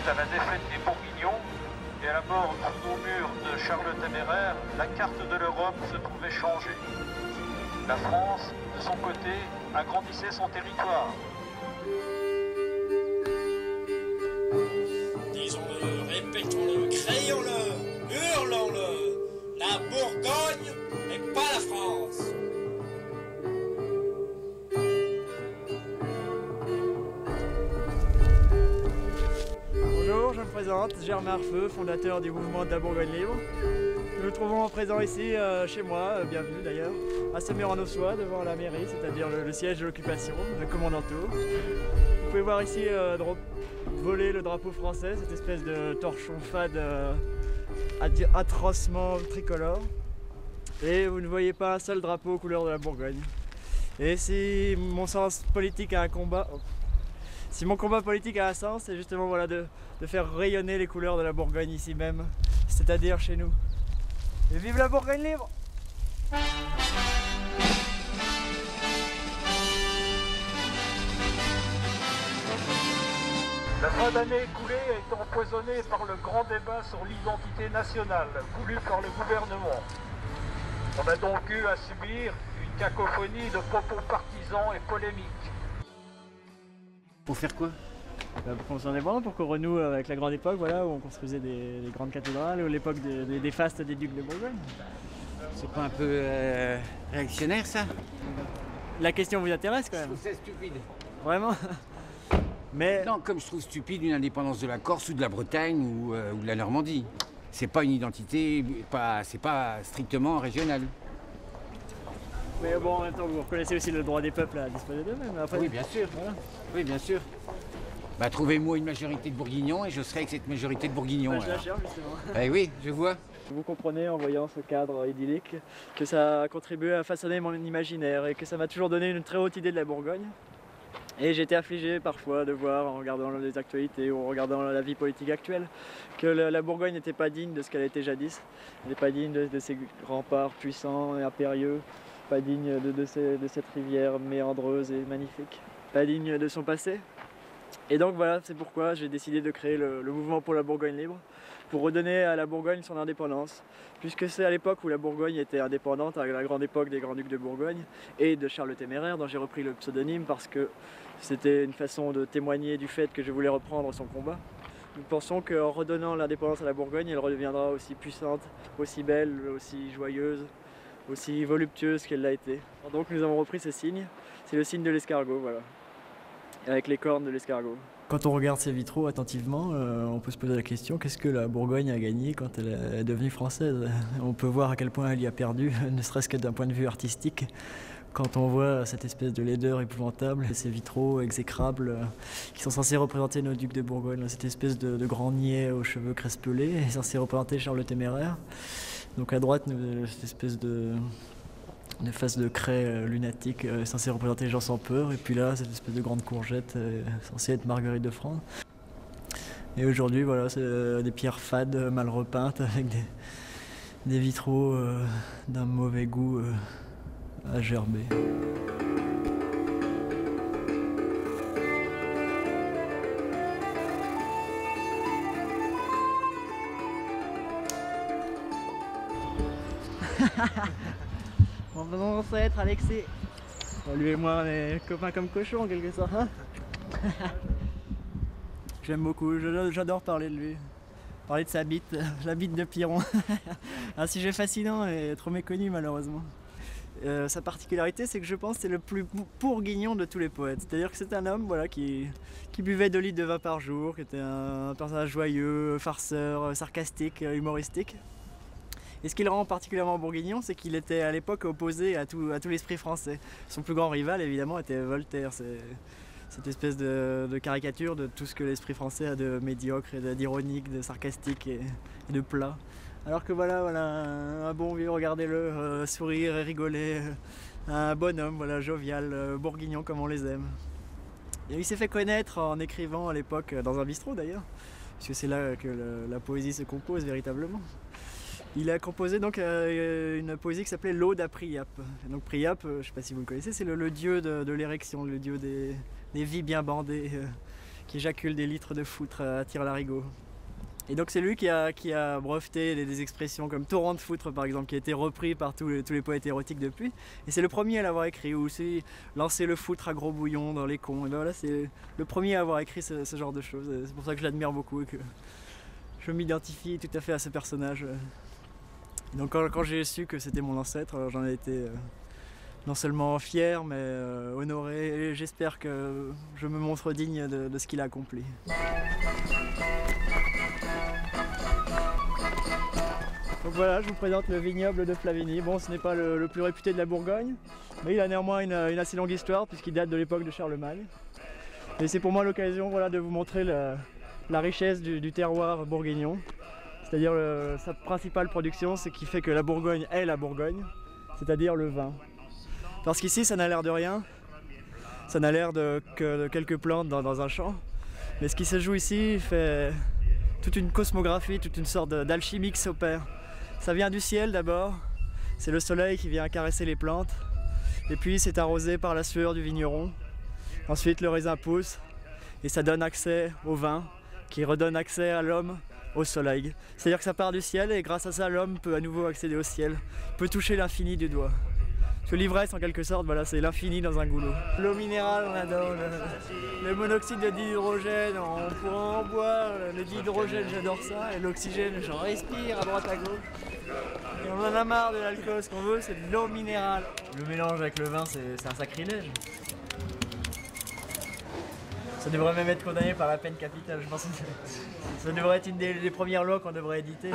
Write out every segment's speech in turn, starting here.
Suite à la défaite des Bourguignons et à la mort sous nos murs de Charles le Téméraire, la carte de l'Europe se trouvait changée. La France, de son côté, agrandissait son territoire. Disons-le, répétons-le, crayons-le, hurlons-le. La Bourgogne n'est pas la France. Bonjour, je me présente, Germain Arfeux, fondateur du mouvement de la Bourgogne libre. Nous nous trouvons présents ici, chez moi, bienvenue d'ailleurs, à Semur-en-Auxois, devant la mairie, c'est-à-dire le siège de l'occupation, le commandanteau. Vous pouvez voir ici voler le drapeau français, cette espèce de torchon fade atrocement tricolore. Et vous ne voyez pas un seul drapeau aux couleurs de la Bourgogne. Et si mon sens politique a un combat... Si mon combat politique a un sens, c'est justement voilà, de faire rayonner les couleurs de la Bourgogne ici même, c'est-à-dire chez nous. Et vive la Bourgogne libre! La fin d'année écoulée a été empoisonnée par le grand débat sur l'identité nationale, voulu par le gouvernement. On a donc eu à subir une cacophonie de propos partisans et polémiques. Pour faire quoi? Pour qu'on s'en indépendant, pour qu'on renoue avec la grande époque, voilà, où on construisait des grandes cathédrales, ou l'époque des fastes des ducs de Bourgogne. C'est pas un peu réactionnaire ça? La question vous intéresse quand même? Je trouve ça stupide. Vraiment? Mais... Non, comme je trouve stupide une indépendance de la Corse ou de la Bretagne ou de la Normandie. C'est pas une identité, c'est pas strictement régional. Mais bon, en même temps, vous reconnaissez aussi le droit des peuples à disposer d'eux-mêmes. Oui, bien sûr. Voilà. Oui, bien sûr. Bah, trouvez-moi une majorité de Bourguignons et je serai avec cette majorité de Bourguignons. Bah, je la cherche justement. Eh oui, je vois. Vous comprenez en voyant ce cadre idyllique que ça a contribué à façonner mon imaginaire et que ça m'a toujours donné une très haute idée de la Bourgogne. Et j'étais affligé parfois de voir, en regardant les actualités ou en regardant la vie politique actuelle, que la Bourgogne n'était pas digne de ce qu'elle était jadis. Elle n'est pas digne de ses remparts puissants et impérieux, pas digne de cette rivière méandreuse et magnifique, pas digne de son passé. Et donc voilà, c'est pourquoi j'ai décidé de créer le mouvement pour la Bourgogne libre, pour redonner à la Bourgogne son indépendance, puisque c'est à l'époque où la Bourgogne était indépendante, à la grande époque des Grands-Ducs de Bourgogne et de Charles le Téméraire, dont j'ai repris le pseudonyme parce que c'était une façon de témoigner du fait que je voulais reprendre son combat. Nous pensons qu'en redonnant l'indépendance à la Bourgogne, elle redeviendra aussi puissante, aussi belle, aussi joyeuse, aussi voluptueuse qu'elle l'a été. Donc nous avons repris ce signe, c'est le signe de l'escargot, voilà, avec les cornes de l'escargot. Quand on regarde ces vitraux attentivement, on peut se poser la question, qu'est-ce que la Bourgogne a gagné quand elle est devenue française? On peut voir à quel point elle y a perdu, ne serait-ce que d'un point de vue artistique. Quand on voit cette espèce de laideur épouvantable, ces vitraux exécrables qui sont censés représenter nos ducs de Bourgogne, cette espèce de grand niais aux cheveux crespelés, censé représenter Charles le Téméraire. Donc à droite, cette espèce de face de craie lunatique censée représenter Jean sans peur, et puis là, cette espèce de grande courgette censée être Marguerite de France. Et aujourd'hui, voilà, c'est des pierres fades, mal repeintes, avec des vitraux d'un mauvais goût à gerber. Mon ancêtre Alexis. Lui et moi on est copains comme cochons en quelque sorte. Hein. J'aime beaucoup, j'adore parler de lui. Parler de sa bite, la bite de Piron. Un sujet fascinant et trop méconnu malheureusement. Sa particularité, c'est que je pense que c'est le plus bourguignon de tous les poètes. C'est-à-dire que c'est un homme voilà, qui buvait 2 litres de vin par jour, qui était un personnage joyeux, farceur, sarcastique, humoristique. Et ce qui le rend particulièrement bourguignon, c'est qu'il était à l'époque opposé à tout l'esprit français. Son plus grand rival, évidemment, était Voltaire. C'est cette espèce de caricature de tout ce que l'esprit français a de médiocre, et d'ironique, de sarcastique et de plat. Alors que voilà un bon vieux, regardez-le, sourire et rigoler, un bonhomme, voilà, jovial, bourguignon comme on les aime. Et il s'est fait connaître en écrivant à l'époque, dans un bistrot d'ailleurs, parce que c'est là que la poésie se compose véritablement. Il a composé donc une poésie qui s'appelait l'Aude à Priape. Et donc Priape, je ne sais pas si vous le connaissez, c'est le dieu de l'érection, le dieu des vies bien bandées, qui éjacule des litres de foutre à tire-larigot. Et donc c'est lui qui a breveté des expressions comme torrent de foutre par exemple, qui a été repris par tous les poètes érotiques depuis. Et c'est le premier à l'avoir écrit, ou aussi lancer le foutre à gros bouillon dans les cons. Et ben voilà, c'est le premier à avoir écrit ce genre de choses. C'est pour ça que je l'admire beaucoup et que je m'identifie tout à fait à ce personnage. Et donc quand j'ai su que c'était mon ancêtre, j'en ai été non seulement fier, mais honoré. Et j'espère que je me montre digne de ce qu'il a accompli. Donc voilà, je vous présente le vignoble de Flavigny. Bon, ce n'est pas le plus réputé de la Bourgogne, mais il a néanmoins une assez longue histoire puisqu'il date de l'époque de Charlemagne. Et c'est pour moi l'occasion voilà, de vous montrer la richesse du terroir bourguignon. C'est-à-dire sa principale production, c'est qui fait que la Bourgogne est la Bourgogne, c'est-à-dire le vin. Parce qu'ici, ça n'a l'air de rien, ça n'a l'air que de quelques plantes dans un champ. Mais ce qui se joue ici fait toute une cosmographie, toute une sorte d'alchimie qui s'opère. Ça vient du ciel d'abord, c'est le soleil qui vient caresser les plantes, et puis c'est arrosé par la sueur du vigneron. Ensuite le raisin pousse, et ça donne accès au vin, qui redonne accès à l'homme au soleil. C'est-à-dire que ça part du ciel, et grâce à ça l'homme peut à nouveau accéder au ciel, peut toucher l'infini du doigt. Parce que l'ivresse en quelque sorte, voilà, c'est l'infini dans un goulot. L'eau minérale, on adore le monoxyde de dihydrogène, on pourra en boire, le dihydrogène j'adore ça, et l'oxygène j'en respire à droite à gauche. Et on en a marre de l'alcool, ce qu'on veut c'est de l'eau minérale. Le mélange avec le vin c'est un sacrilège. Ça devrait même être condamné par la peine capitale, je pense que ça devrait être une des premières lois qu'on devrait éditer.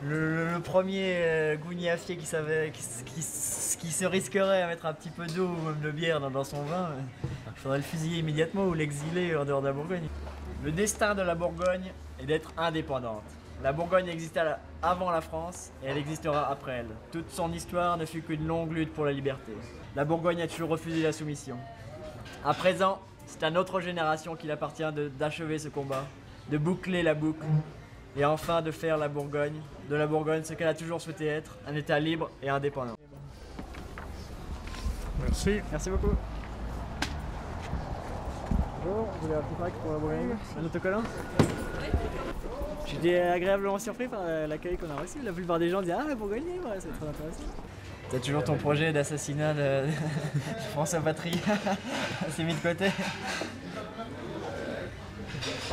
Le premier gougnafier qui se risquerait à mettre un petit peu d'eau ou même de bière dans son vin, il faudrait le fusiller immédiatement ou l'exiler en dehors de la Bourgogne. Le destin de la Bourgogne est d'être indépendante. La Bourgogne existait avant la France et elle existera après elle. Toute son histoire ne fut qu'une longue lutte pour la liberté. La Bourgogne a toujours refusé la soumission. À présent, c'est à notre génération qu'il appartient d'achever ce combat, de boucler la boucle et enfin de faire de la Bourgogne ce qu'elle a toujours souhaité être, un État libre et indépendant. Merci. Merci beaucoup. Bonjour, vous avez un petit pack pour la Bourgogne, un autocollant? J'étais agréablement surpris par l'accueil qu'on a reçu. La plupart des gens disent « Ah, la Bourgogne, ouais, c'est très intéressant ». T'as toujours ton projet d'assassinat de François Patrie, c'est mis de côté.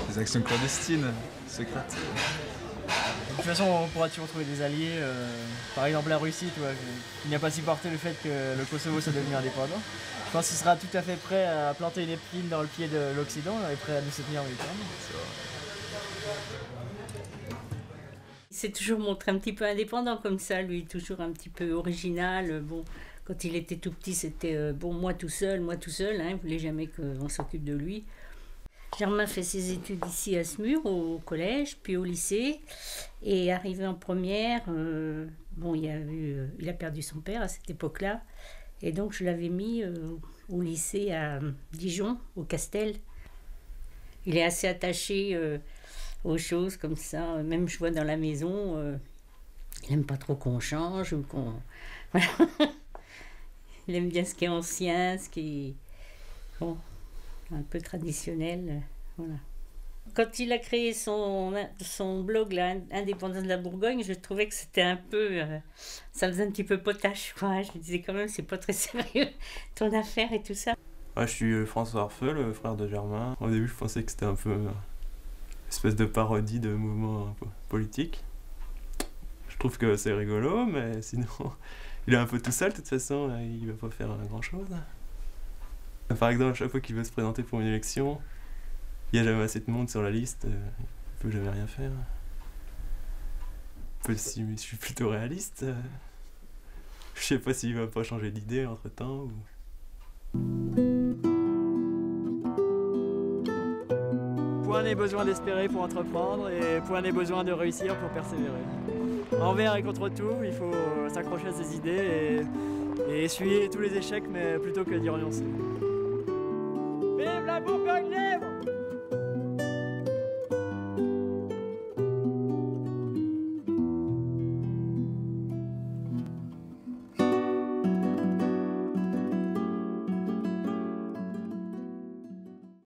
Des actions clandestines, secrètes. De toute façon, on pourra toujours trouver des alliés. Par exemple, la Russie, tu vois, qui n'a pas supporté le fait que le Kosovo soit devenu indépendant. Je pense qu'il sera tout à fait prêt à planter une épine dans le pied de l'Occident et prêt à nous soutenir militairement. Il s'est toujours montré un petit peu indépendant comme ça, lui, toujours un petit peu original. Bon, quand il était tout petit, c'était bon, moi tout seul, hein, il ne voulait jamais qu'on s'occupe de lui. Germain fait ses études ici à Semur, au collège, puis au lycée. Et arrivé en première, bon, il a perdu son père à cette époque-là. Et donc, je l'avais mis au lycée à Dijon, au Castel. Il est assez attaché aux choses comme ça. Même je vois dans la maison, il n'aime pas trop qu'on change ou qu'on... Voilà. Il aime bien ce qui est ancien, ce qui est bon, un peu traditionnel. Voilà. Quand il a créé son blog, là, Indépendance de la Bourgogne, je trouvais que c'était un peu... ça faisait un petit peu potache, quoi. Je me disais quand même, c'est pas très sérieux, ton affaire et tout ça. Ouais, je suis François Arfeux, le frère de Germain. Au début, je pensais que c'était un peu une espèce de parodie de mouvement politique. Je trouve que c'est rigolo, mais sinon, il est un peu tout seul, de toute façon, il va pas faire grand-chose. Par exemple, à chaque fois qu'il veut se présenter pour une élection, il n'y a jamais assez de monde sur la liste, il peut jamais rien faire. Si je suis plutôt réaliste, je sais pas s'il va pas changer d'idée entre-temps. Point n'est besoin d'espérer pour entreprendre et point n'est besoin de réussir pour persévérer. Envers et contre tout, il faut s'accrocher à ses idées et essuyer tous les échecs, mais plutôt que d'y renoncer. Vive la Bourgogne libre!